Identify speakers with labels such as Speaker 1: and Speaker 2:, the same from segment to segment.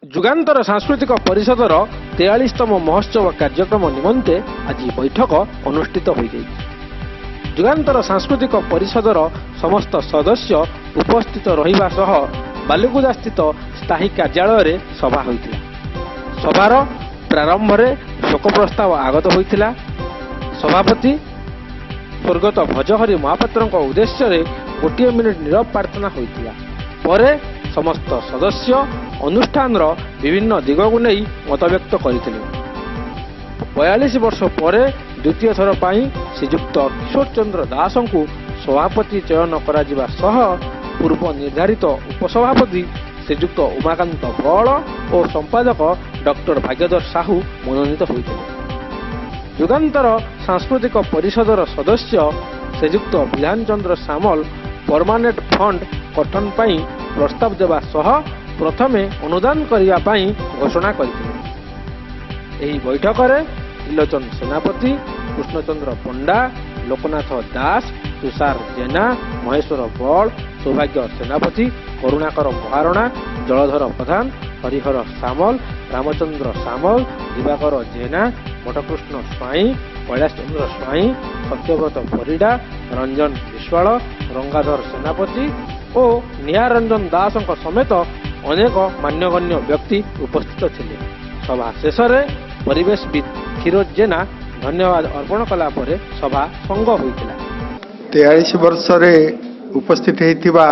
Speaker 1: जुगान्तर सांस्कृतिक परिषदर 43तम महोत्सव कार्यक्रम निमंते आज बैठक अनुष्ठित हो गई। जुगान्तर सांस्कृतिक परिषदर समस्त सदस्य उपस्थित रहिबा सह बालुगुदा स्थित स्थायी कार्यालय सभा होइतिला। सभार प्रारंभ में शोक प्रस्ताव आगत होइतिला। सभापति स्वर्गत भजहरी महापात्र उद्देश्य गोटे मिनिट नीरव प्रार्थना होइतिला। परे समस्त सदस्य अनुष्ठान विभिन्न दिग को नहीं मतव्यक्त करते। 42 वर्ष पर द्वितीय थर पर श्रीजुक्त किशोर चंद्र दास को सभापति चयन करा सह पूर्व निर्धारित उपसभापति श्रीजुक्त उमाकांत बल और संपादक डॉक्टर भाग्यधर साहू मनोनीत होते। जुगान्तर सांस्कृतिक परिषदर सदस्य श्रीजुक्त विधान चंद्र सामल परमानेंट फंड गठन पर प्रस्ताव देवा सह प्रथमे अनुदान करने घोषणा करते। बैठक में त्रिलोचन सेनापति, कृष्णचंद्र पंडा, लोकनाथ दास, तुषार जेना, महेश्वर बल, सौभाग्य सेनापति, करुणाकर महारणा, जलधर प्रधान, हरिहर सामल, रामचंद्र सामल, दिवाकर जेना, मठकृष्ण स्वाई, कैलाश चंद्र स्वाई, सत्यव्रत परिडा, रंजन विश्वाल, रंगाधर सेनापति और निहारंजन दास समेत अनेक मान्यगण्य व्यक्ति उपस्थित थे। सभा शेष में परिवेशविद क्षीरोज जेना धन्यवाद अर्पण कला परे सभा संग होइतिला।
Speaker 2: 43 वर्ष रे उपस्थित होइतिबा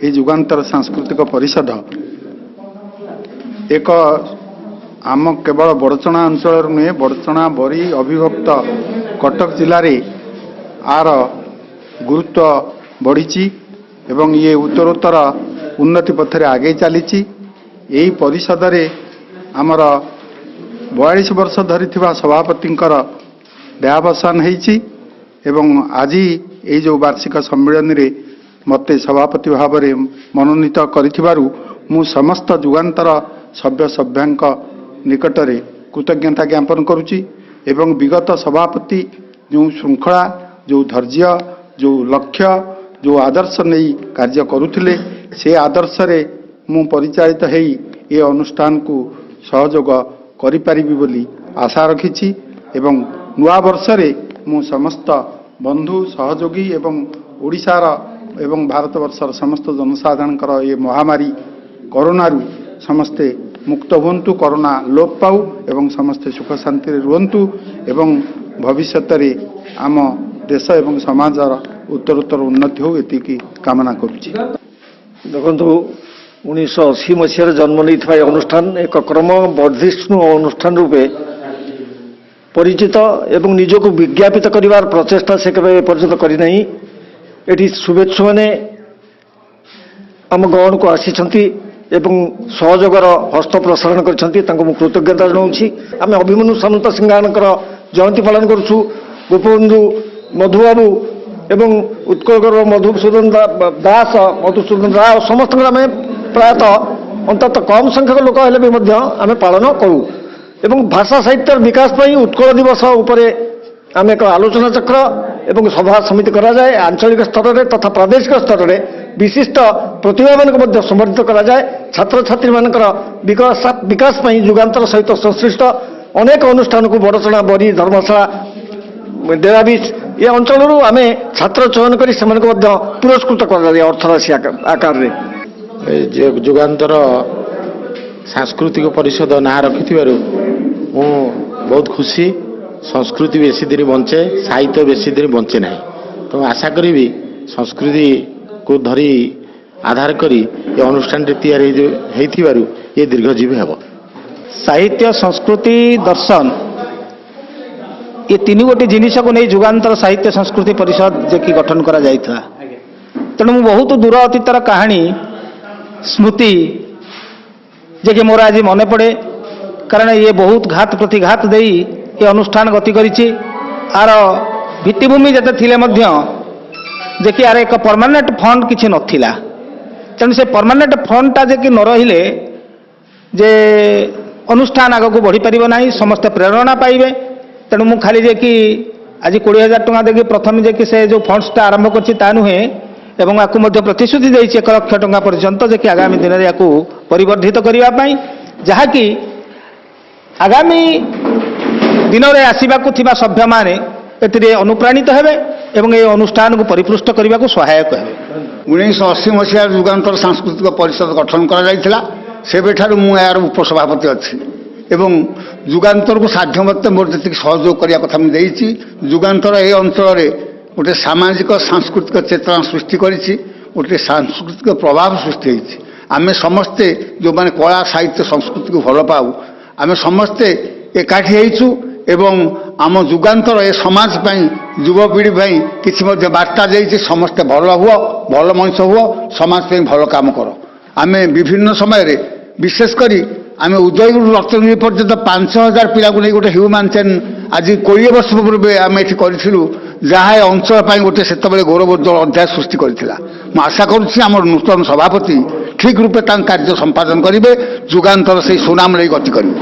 Speaker 2: ए जुगान्तर सांस्कृतिक परिषद एक आम केवल बड़चना अंचल नुहे, बड़चना बरी अविभक्त कटक जिले में आर गुरुत्व बढ़ी एवं ये उत्तरोत्तर उन्नति पथरे आगे चली। यही परिषद रे आमर 42 वर्ष धरी सभापति देहावसान होइछि एवं आज ये जो वार्षिक सम्मेलन रे मते सभापति भाव में मनोनीत करिथिबारु मु समस्त जुगान्तर सभ्य सभ्यांक निकट रे कृतज्ञता ज्ञापन करुछि एवं विगत सभापति जो श्रृंखला, जो धैर्य, जो लक्ष्य, जो आदर्श नहीं कार्य करुथिले से आदर्श रे मु परिचालित हेई ए अनुष्ठान को सहयोग करि परिबि बोली आशा रखिछि एवं नुआ वर्ष रे मु समस्त बंधु सहयोगी एवं ओडिशार एवं भारत वर्षर समस्त जनसाधारणकर ये महामारी कोरोनारू समस्ते मुक्त हुंतु, कोरोना लोप पाऊ एवं समस्ते सुख शांति रुहंतु एवं भविष्यत रे आम देश एवं समाजर उत्तरोत्तर उन्नति हो एति कामना करुछि।
Speaker 3: देखो 1980 मसीह जन्म नहीं अनुष्ठान एक क्रम वर्धिष्णु अनुष्ठान रूपे परिचित एवं निजक विज्ञापित करिवार प्रचेष्टा से केबे पर्यंत करना। एटी शुभेच्छु मैंने आम गहन को आसी एवं सहयोगर हस्त प्रसारण करछंती तांको मु कृतज्ञता जनाउछि। आमे अभिमन्यु सामंत सिंहानकर जयंती पालन करूछु। गोपबंधु मधुबाबू एवं उत्कलकर मधुसूदन दास, मधुसूदन राव समस्त आम प्रायतः अंतत कम संख्यक लोक हेले भी मध्य आम पालन करूँ एवं भाषा साहित्य विकास पर उत्कल दिवस उपरे आम एक आलोचना चक्र एवं सभा समिति करा जाए। आंचलिक स्तर में तथा प्रादेशिक स्तर में विशिष्ट प्रतिभा मान संवर्धित करा जाए। छात्र छात्री मानकर विकास पर जुगान्तर सहित संश्लिष्ट अनेक अनुष्ठान को बड़चना, बरी, धर्मशाला, डेराबीच ये अंचल आम छात्र चयन कर पुरस्कृत कर अर्थराशि आकार में।
Speaker 4: जुगान्तर सांस्कृतिक परिषद ना रखि बहुत खुशी। संस्कृति बेसी दिन बंचे, साहित्य बेसी दिन बंचे ना। तो आशा करी संस्कृति को धरी आधार करी ये अनुष्ठान ये दीर्घजीवी हेब।
Speaker 5: साहित्य, संस्कृति, दर्शन ये तीन गोटे जिनिस को नहीं जुगान्तर साहित्य संस्कृति परिषद जे कि गठन करा जाइथा। तेणु बहुत दूर अतीतर कहानी स्मृति जे कि मोर आज मन पड़े, कारण ये बहुत घात प्रतिघात दे ये अनुष्ठान गति करिछि। आर भित्तिभूमि जते थिले मध्य जे कि आर एक परमानेंट फंड किछि नथिला। तेणु से परमानेंट फंडटा जे कि न रहिले जे अनुष्ठान आगको बढ़ी पारिबो नाही, समस्त प्रेरणा पाइबे। तेणु मु खाली जे कि आज 20,000 टका देकी प्रथम जे कि से जो फंड्सटा आरंभ करछि ता नुहे एवं आपको प्रतिश्रुति देछि 1 लाख टका पर्यंत जे कि आगामी दिन में आपको परिवर्धित करने ଯାହାକି ଆଗାମୀ ଦିନରେ ଆସିବାକୁ ଥିବା ସଭ୍ୟମାନେ ଏଥିରେ ଅନୁପ୍ରାଣିତ ହେବେ ଏବଂ ଏହି ଅନୁଷ୍ଠାନକୁ ପରିପୃଷ୍ଟ କରିବାକୁ ସହାୟକ ହେବେ।
Speaker 6: 1980 ମସିହାରେ ଯୁଗାନ୍ତର ସାଂସ୍କୃତିକ ପରିଷଦ ଗଠନ କରାଯାଇଥିଲା। ସେବେଠାରୁ ମୁଁ ଏହାର ଉପସଭାପତି ଅଛି ଏବଂ ଯୁଗାନ୍ତରକୁ ସାଧ୍ୟ ମତେ ମୋର ଯେତିକି ସହଯୋଗ କରିବା କଥା ମୁଁ ଦେଇଛି। ଯୁଗାନ୍ତର ଏହି ଅଞ୍ଚଳରେ ଗୋଟେ ସାମାଜିକ ସାଂସ୍କୃତିକ ଚେତନା ସୃଷ୍ଟି କରିଛି, ଗୋଟେ ସାଂସ୍କୃତିକ ପ୍ରଭାବ ସୃଷ୍ଟି ହୋଇଛି। ଆମେ ସମସ୍ତେ ଯେଉଁମାନେ କଳା ସାହିତ୍ୟ ସଂସ୍କୃତିକୁ ଭଲ ପାଉ, ଆମେ ସମସ୍ତେ ଏକାଠି ହେଇଛୁ ଏବଂ ଆମ ଯୁଗାନ୍ତର ଏ ସମାଜ ପାଇଁ ଯୁବପିଢ଼ି ପାଇଁ କିଛି ମଧ୍ୟ ବାର୍ତ୍ତା ଦେଇଛି। ସମସ୍ତେ ଭଲ ହୁଅ, ଭଲ ମଣିଷ ହୁଅ, ସମାଜ ପାଇଁ ଭଲ କାମ କର। ଆମେ ବିଭିନ୍ନ ସମୟରେ ବିଶେଷ କରି ଆମେ ଉଦୟଗୁରୁ ରତ୍ନଗିରି ପର୍ଯ୍ୟନ୍ତ 5000 ପିଲାକୁ ନେଇ ଗୋଟେ ହ୍ୟୁମାନ୍ ଚେନ୍ ଆଜି 20 ବର୍ଷ ପୂର୍ବେ ଆମେ ଏଠି କରିଥିଲୁ, ଯାହା ଏ ଅଞ୍ଚଳ ପାଇଁ ଗୋଟେ ସେତେବେଳେ ଗୌରବୋଜ୍ଜଳ ଅଧ୍ୟାୟ ସୃଷ୍ଟି କରିଥିଲା। ମୁଁ ଆଶା କରୁଛି ଆମର ନୂତନ ସଭାପତି ଠିକ୍ ରୂପେ ତାଙ୍କ କାର୍ଯ୍ୟ ସମ୍ପାଦନ କରିବେ, ଯୁଗାନ୍ତର ସେହି ସୁନାମ ନେଇ ଗତି କରିବେ।